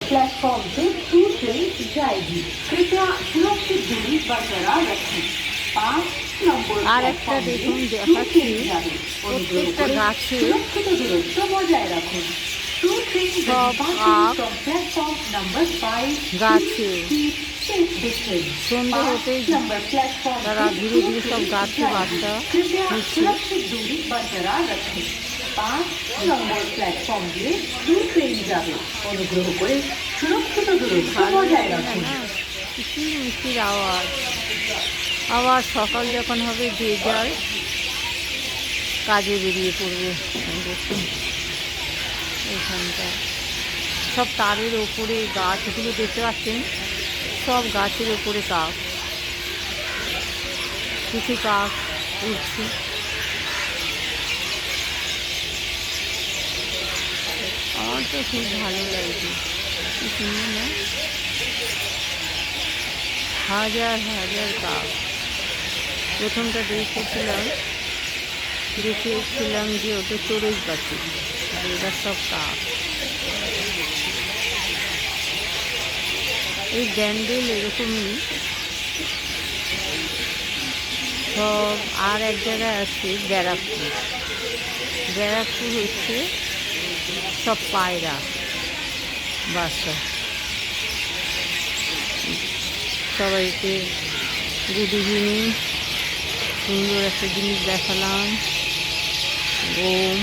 Platform से 2 train जाएगी। कृपया सुरक्षित दूरी बरकरार रखें। 5 নম্বর আর একটা দেখুন দেখাচ্ছি, প্রত্যেকটা গাছে সুরক্ষিত দূরত্ব বজায় রাখুন। সব আখ গাছে সন্ধ্যে হতেই তারা ধীরে ধীরে সব গাছে বাচ্চা নিচ্ছে। दूरी बरकरार रखें। 5 নম্বর প্ল্যাটফর্ম দিয়ে 2 ট্রেন যাবে। অনুগ্রহ করে সুরক্ষিত দূরত্ব বজায় রাখুন। কিচির মিচির আওয়াজ। আবার সকাল যখন হবে যে যার কাজে বেরিয়ে পড়বে। দেখুন এইখানটা সব তারের ওপরে গাছগুলো দেখতে পাচ্ছেন, সব গাছের ওপরে কাক, কিছু কাক উঠছে। আমার তো খুব ভালো লাগছে, কি সুন্দর না, হাজার হাজার কাক। প্রথমটা দেখেছিলাম যে ওটা চড়ুই পাখি, আর এরা সব কাক। এই ব্যান্ডেল এরকমই সব। আর এক জায়গায় আছে ব্যারাকপুর হচ্ছে সব পায়রা বাসা। সবাইকে গুড ইভিনিং। সুন্দর একটা জিনিস দেখালাম। ওম।